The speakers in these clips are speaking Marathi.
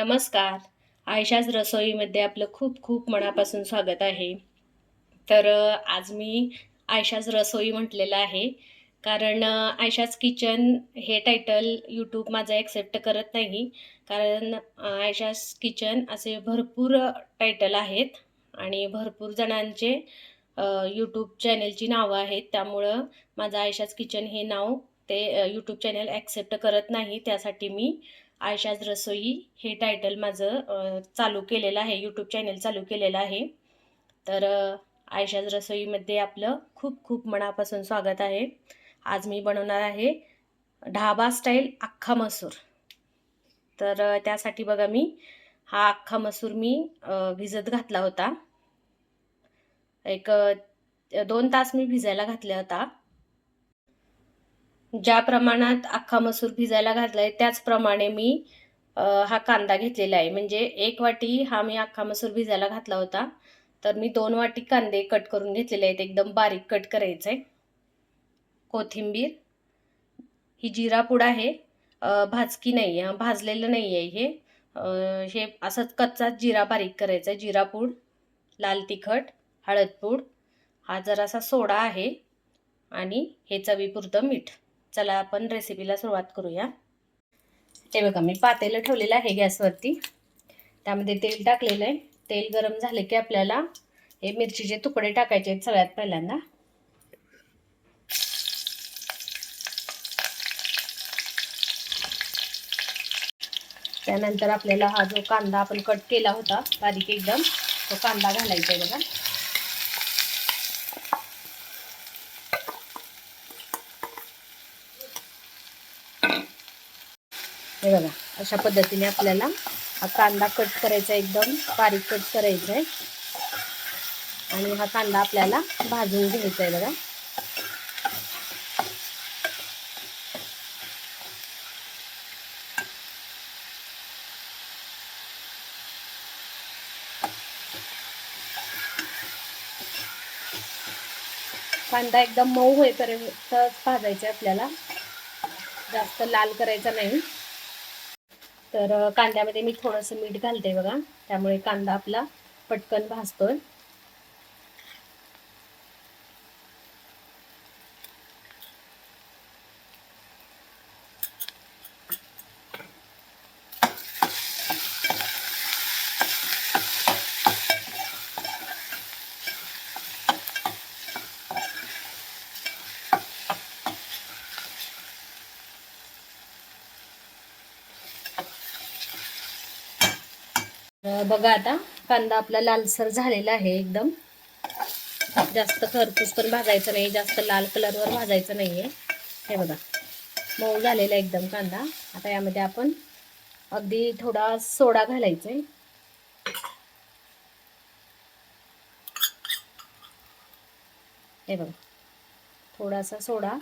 नमस्कार. आयशाच रसोईमध्ये आपलं खूप खूप मनापासून स्वागत आहे. आज मी आयशाच रसोई म्हटलेलं आहे. कारण आयशाच किचन हे टायटल यूट्यूब माझं ॲक्सेप्ट करत नाही. कारण आयशाच किचन असे भरपूर टायटल आहेत आणि भरपूर जणांचे यूट्यूब चॅनेलची नावं आहेत. त्यामुळं माझं आयशाच किचन हे नाव ते यूट्यूब चॅनेल ॲक्सेप्ट करत नाही. त्यासाठी मी आयशाज रसोई हे टायटल माझं चालू केलेलं आहे, यूट्यूब चॅनल चालू केलेलं आहे. आयशाज रसोईमध्ये आपलं खूप खूप मनापासून स्वागत आहे. आज मी बनवणार आहे ढाबा स्टाईल अख्खा मसूर. त्यासाठी बघा मी हा अख्खा मसूर मी भिजत घातला होता. एक 2 तास मी भिजायला घातला होता. ज्या प्रमाणात अख्खा मसूर भिजायला घातलाय त्याचप्रमाणे मी हा कांदा घेतलेला आहे. म्हणजे 1 वाटी हा मी अख्खा मसूर भिजायला घातला होता. तर मी 2 वाटी कांदे कट करून घेतलेले आहेत. एकदम बारीक कट करायचं आहे. कोथिंबीर, ही जिरा पूड आहे. भाजकी नाही आहे, भाजलेलं नाही आहे हे. हे असंच कच्चाच जिरा बारीक करायचा आहे. जिरा पूड, लाल तिखट, हळद पूड, हा जरासा सोडा आहे आणि हे चवीपुरतं मीठ. चला आपण रेसिपीला सुरुवात करूया. हे बघा मी पातेलं ठेवलेलं आहे गॅसवरती. त्यामध्ये तेल टाकलेलं आहे. तेल गरम झाले की आपल्याला हे मिरचीचे तुकडे टाकायचे आहेत सगळ्यात पहिल्यांदा. त्यानंतर आपल्याला हा जो कांदा आपण कट केला होता बारीक एकदम, तो कांदा घालायचा आहे बघा. हे बघा अशा पद्धतीने आपल्याला हा कांदा कट करायचा, एकदम बारीक कट करायचा आहे आणि हा कांदा आपल्याला भाजून घ्यायचा आहे बघा. कांदा एकदम मऊ होईपर्यंत भाजायचा आपल्याला, जास्त लाल करायचा नाही. तर कांद्यामध्ये मी थोडंसं मीठ घालते बघा, त्यामुळे कांदा आपला पटकन भाजतोय. बघा आता कांदा आपला लालसर झालेला आहे एकदम. जास्त खरपूस पण भाजायचं नाही, जास्त लाल कलरवर भाजायचं नाहीये. हे बघा मऊ झालेला एकदम कांदा. आता यामध्ये आपण अगदी थोडा सोडा घालायचा आहे. हे बघा थोडासा सोडा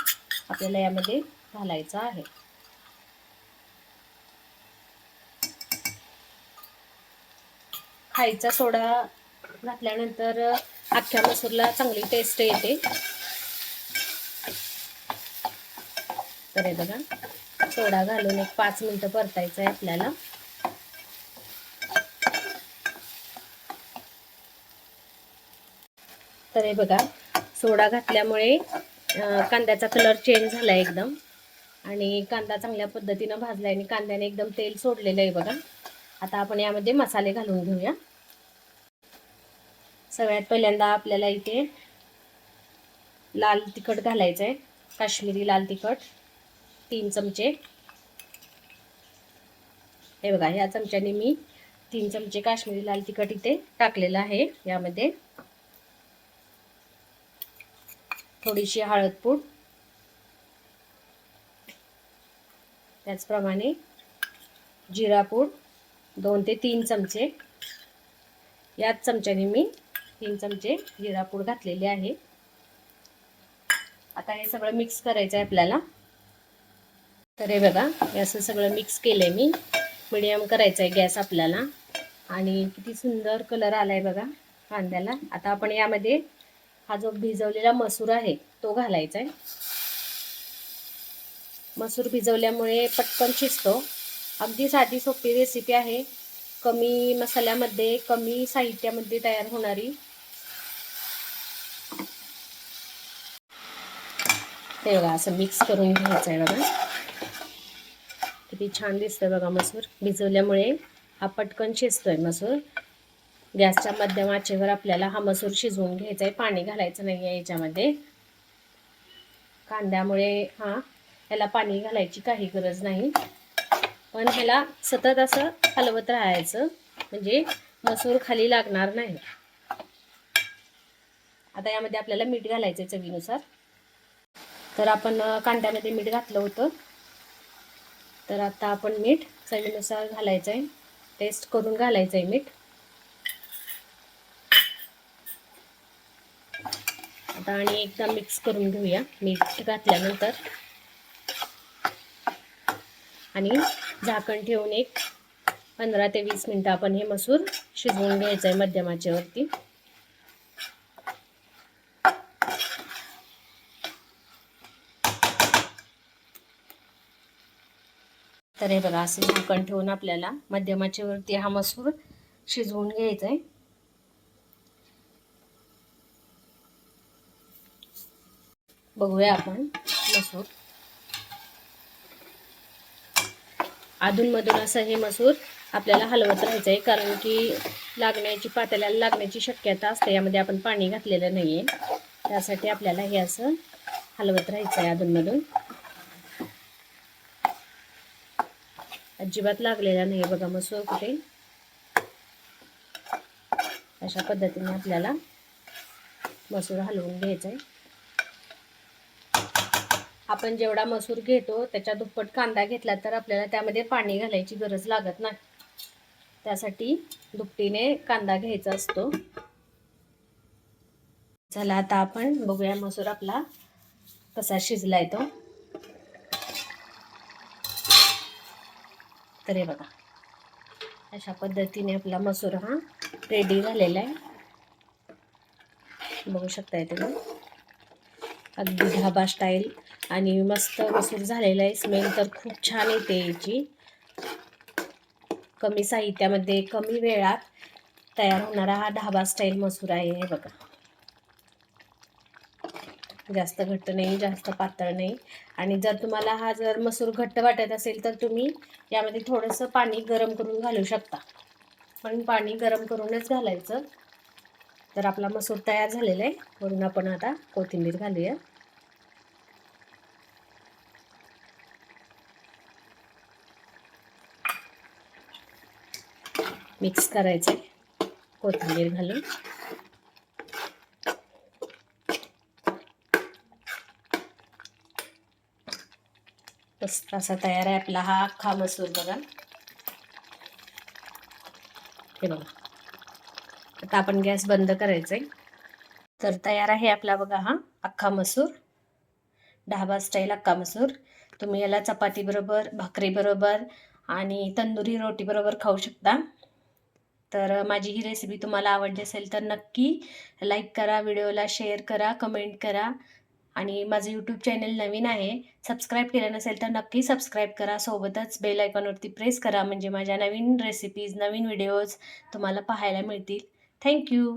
आपल्याला यामध्ये घालायचा आहे. खायचा सोडा घातल्यानंतर अख्ख्या मसूरला चांगली टेस्ट येते. तर हे बघा सोडा घालून एक 5 मिनिटं परतायचं आहे आपल्याला. तर हे बघा सोडा घातल्यामुळे कांद्याचा कलर चेंज झाला एकदम आणि कांदा चांगल्या पद्धतीनं भाजलाय आणि कांद्याने एकदम तेल सोडलेलं आहे बघा. आता आपण यामध्ये मसाले घालून घेऊया. सगळ्यात पहिल्यांदा आपल्याला इथे लाल तिखट घालायचं आहे. काश्मीरी लाल तिखट 3 चमचे. हे बघा ह्या चमच्याने मी 3 चमचे काश्मीरी लाल तिखट इथे टाकलेलं आहे. यामध्ये थोडीशी हळद पूड, त्याचप्रमाणे जिरा पूड 2 ते 3 चमचे. याच चमच्याने मी 3 चमचे जिरा पूड घातलेली आहे. आता हे सगळं मिक्स करायचं आहे आपल्याला. तर हे बघा हे असं सगळं मिक्स केलंय मी. मीडियम करायचा आहे गॅस आपल्याला. आणि किती सुंदर कलर आलाय बघा कांद्याला. आता आपण यामध्ये हा जो भिजवलेला मसूर आहे तो घालायचा आहे. मसूर भिजवल्यामुळे पटकन शिजतो. अगदी साधी सोपी रेसिपी आहे. कमी मसाल्यामध्ये, कमी साहित्यामध्ये तयार होणारी हे बघा, असं मिक्स करून घ्यायचं आहे बघा. किती छान दिसतंय बघा मसूर. भिजवल्यामुळे हा पटकन शिजतोय मसूर. गॅसच्या मध्यम आचेवर आपल्याला हा मसूर शिजवून घ्यायचा आहे. पाणी घालायचं नाही आहे याच्यामध्ये. कांद्यामुळे ह्याला पाणी घालायची काही गरज नाही, पण ह्याला सतत असं हलवत राहायचं म्हणजे मसूर खाली लागणार नाही. आता यामध्ये आपल्याला मीठ घालायचं चवीनुसार. तर आपण कांद्यामध्ये मीठ घातलं होतं, तर आता आपण मीठ चवीनुसार घालायचं आहे. टेस्ट करून घालायचं आहे मीठ. आता आणि एकदा मिक्स करून घेऊया मीठ घातल्यानंतर, आणि झाकण ठेवून एक 15 ते 20 मिनिटं आपण हे मसूर शिजवून घ्यायचं आहे मध्यम आचेवरती. तर हे बघा, असं झाकण ठेवून आपल्याला मध्यम आचेवरती हा मसूर शिजवून घ्यायचा आहे. बघूया आपण मसूर. अधूनमधून असं हे मसूर आपल्याला हलवत राहायचं आहे, कारण की पातेल्याला लागण्याची शक्यता असते. यामध्ये आपण पाणी घातलेलं नाही आहे, त्यासाठी आपल्याला हे असं हलवत राहायचं आहे अधूनमधून. अजिबात लागलेला नाही बघा मसूर कुठे. अशा पद्धतीने आपल्याला मसूर हलवून घ्यायचा आहे. आपण जेवढा मसूर घेतो त्याच्या दुप्पट कांदा घेतला तर आपल्याला त्यामध्ये पाणी घालायची गरज लागत नाही. त्यासाठी दुपटीने कांदा घ्यायचा असतो. चला आता आपण बघूया मसूर आपला कसा शिजलाय तो. तर हे बघा, अशा पद्धतीने आपला मसूर हा रेडी झालेला आहे. बघू शकताय तुम्ही, अगदी ढाबा स्टाईल आणि मस्त मसूर झालेला आहे. स्मेल तर खूप छान येते याची. कमी साहित्यामध्ये कमी वेळात तयार होणारा हा ढाबा स्टाईल मसूर आहे. हे बघा, जास्त घट्ट नाही, जास्त पातळ नाही. आणि जर तुम्हाला हा मसूर घट्ट वाटत असेल तर तुम्ही यामध्ये थोडंसं पाणी गरम करून घालू शकता, पण पाणी गरम करूनच घालायचं. तर आपला मसूर तयार झालेला आहे. वरून आपण आता कोथिंबीर घालूया. मिक्स करायचं कोथिंबीर घालून. मस्त असा तयार आहे आपला हा अख्खा मसूर बघा. हे बघा, आता आपण गॅस बंद करायचा आहे. तर तयार आहे आपला बघा हा अख्खा मसूर, ढाबा स्टाईल अख्खा मसूर. तुम्ही याला चपाती बरोबर, भाकरी बरोबर आणि तंदुरी रोटी बरोबर खाऊ शकता. तर माझी ही रेसिपी तुम्हाला आवडली असेल तर नक्की लाईक करा, व्हिडिओला शेअर करा, कमेंट करा. आणि माझं यूट्यूब चॅनल नवीन आहे, सबस्क्राईब केलं नसेल तर नक्की सबस्क्राईब करा. सोबतच बेल आयकॉनवरती प्रेस करा, म्हणजे माझ्या नवीन रेसिपीज, नवीन व्हिडिओज तुम्हाला पाहायला मिळतील. थँक्यू.